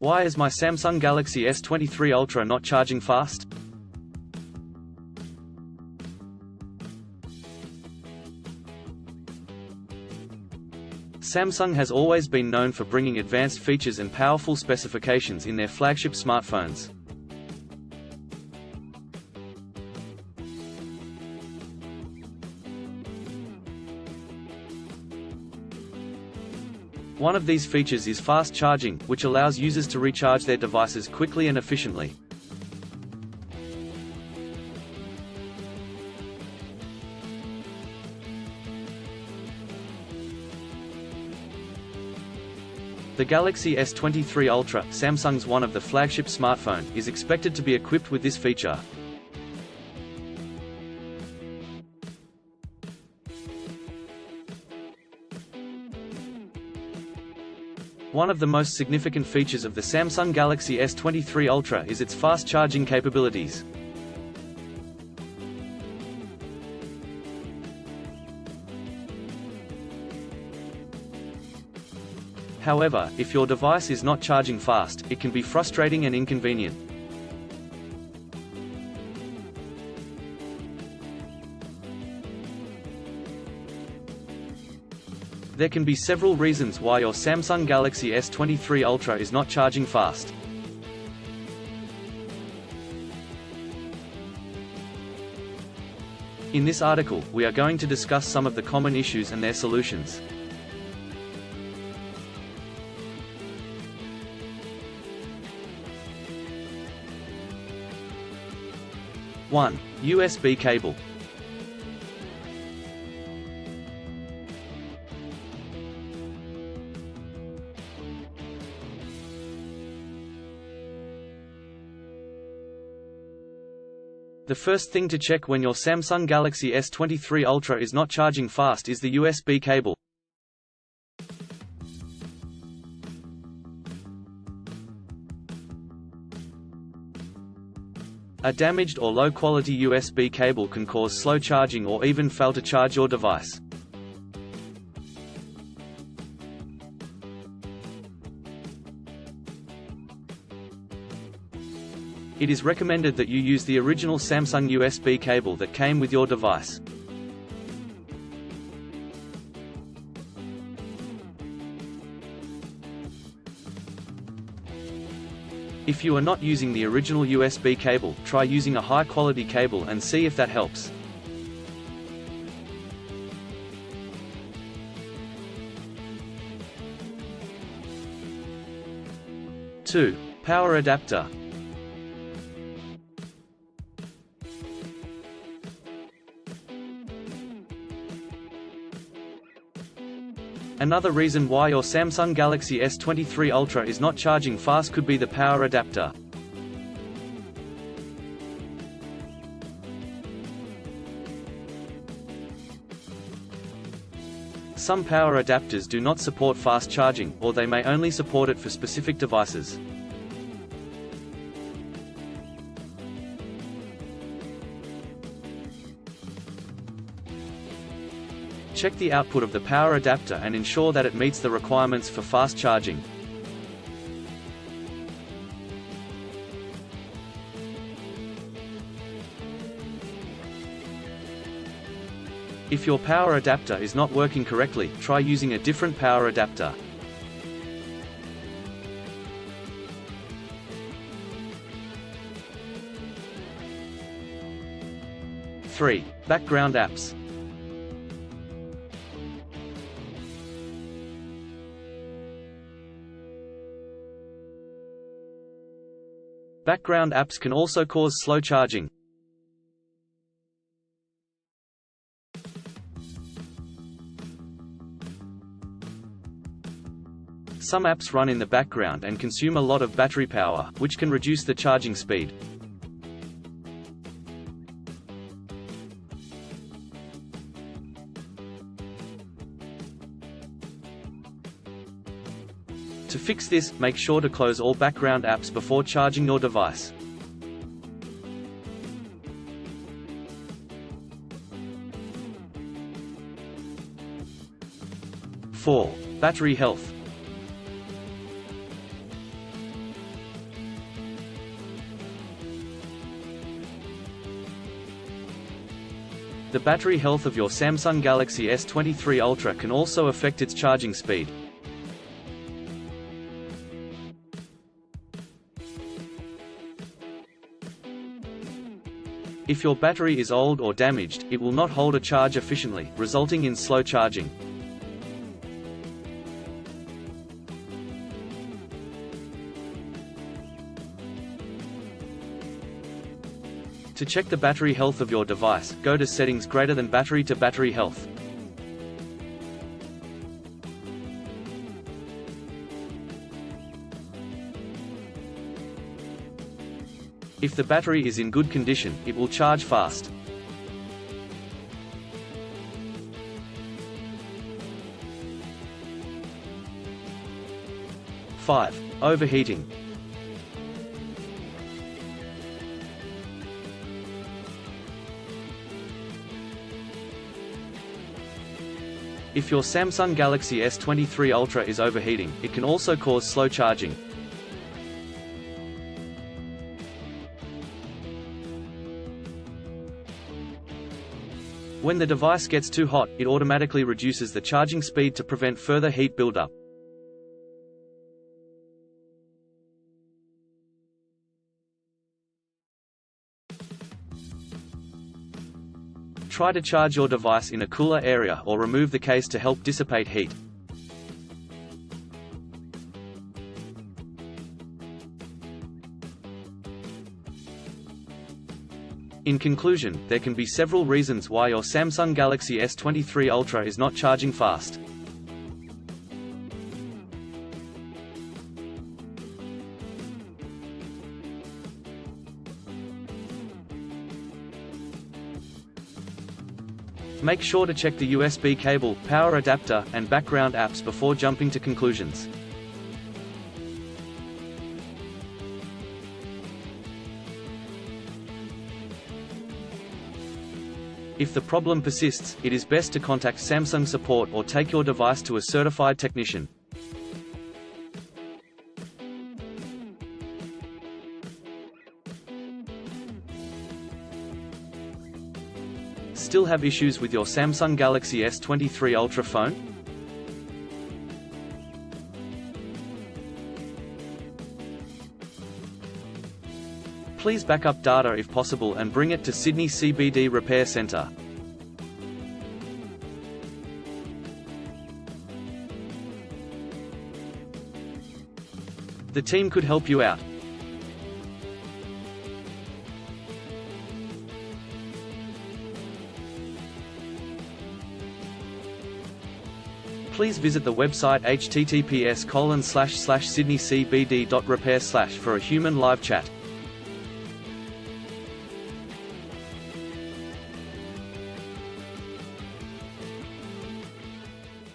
Why is my Samsung Galaxy S23 Ultra not charging fast? Samsung has always been known for bringing advanced features and powerful specifications in their flagship smartphones. One of these features is fast charging, which allows users to recharge their devices quickly and efficiently. The Galaxy S23 Ultra, Samsung's one of the flagship smartphone, is expected to be equipped with this feature. One of the most significant features of the Samsung Galaxy S23 Ultra is its fast charging capabilities. However, if your device is not charging fast, it can be frustrating and inconvenient. There can be several reasons why your Samsung Galaxy S23 Ultra is not charging fast. In this article, we are going to discuss some of the common issues and their solutions. One, USB cable. The first thing to check when your Samsung Galaxy S23 Ultra is not charging fast is the USB cable. A damaged or low-quality USB cable can cause slow charging or even fail to charge your device. It is recommended that you use the original Samsung USB cable that came with your device. If you are not using the original USB cable, try using a high-quality cable and see if that helps. Two, power adapter. Another reason why your Samsung Galaxy S23 Ultra is not charging fast could be the power adapter. Some power adapters do not support fast charging, or they may only support it for specific devices. Check the output of the power adapter and ensure that it meets the requirements for fast charging. If your power adapter is not working correctly, try using a different power adapter. Three, background apps. Background apps can also cause slow charging. Some apps run in the background and consume a lot of battery power, which can reduce the charging speed. To fix this, make sure to close all background apps before charging your device. 4. Battery health. The battery health of your Samsung Galaxy S23 Ultra can also affect its charging speed. If your battery is old or damaged, it will not hold a charge efficiently, resulting in slow charging. To check the battery health of your device, go to Settings greater than Battery to Battery Health. If the battery is in good condition, it will charge fast. (5) Overheating. If your Samsung Galaxy S23 Ultra is overheating, it can also cause slow charging. When the device gets too hot, it automatically reduces the charging speed to prevent further heat buildup. Try to charge your device in a cooler area or remove the case to help dissipate heat. In conclusion, there can be several reasons why your Samsung Galaxy S23 Ultra is not charging fast. Make sure to check the USB cable, power adapter, and background apps before jumping to conclusions. If the problem persists, it is best to contact Samsung support or take your device to a certified technician. Still have issues with your Samsung Galaxy S23 Ultra phone? Please back up data if possible and bring it to Sydney CBD Repair Centre. The team could help you out. Please visit the website https://sydneycbd.repair/ for a human live chat.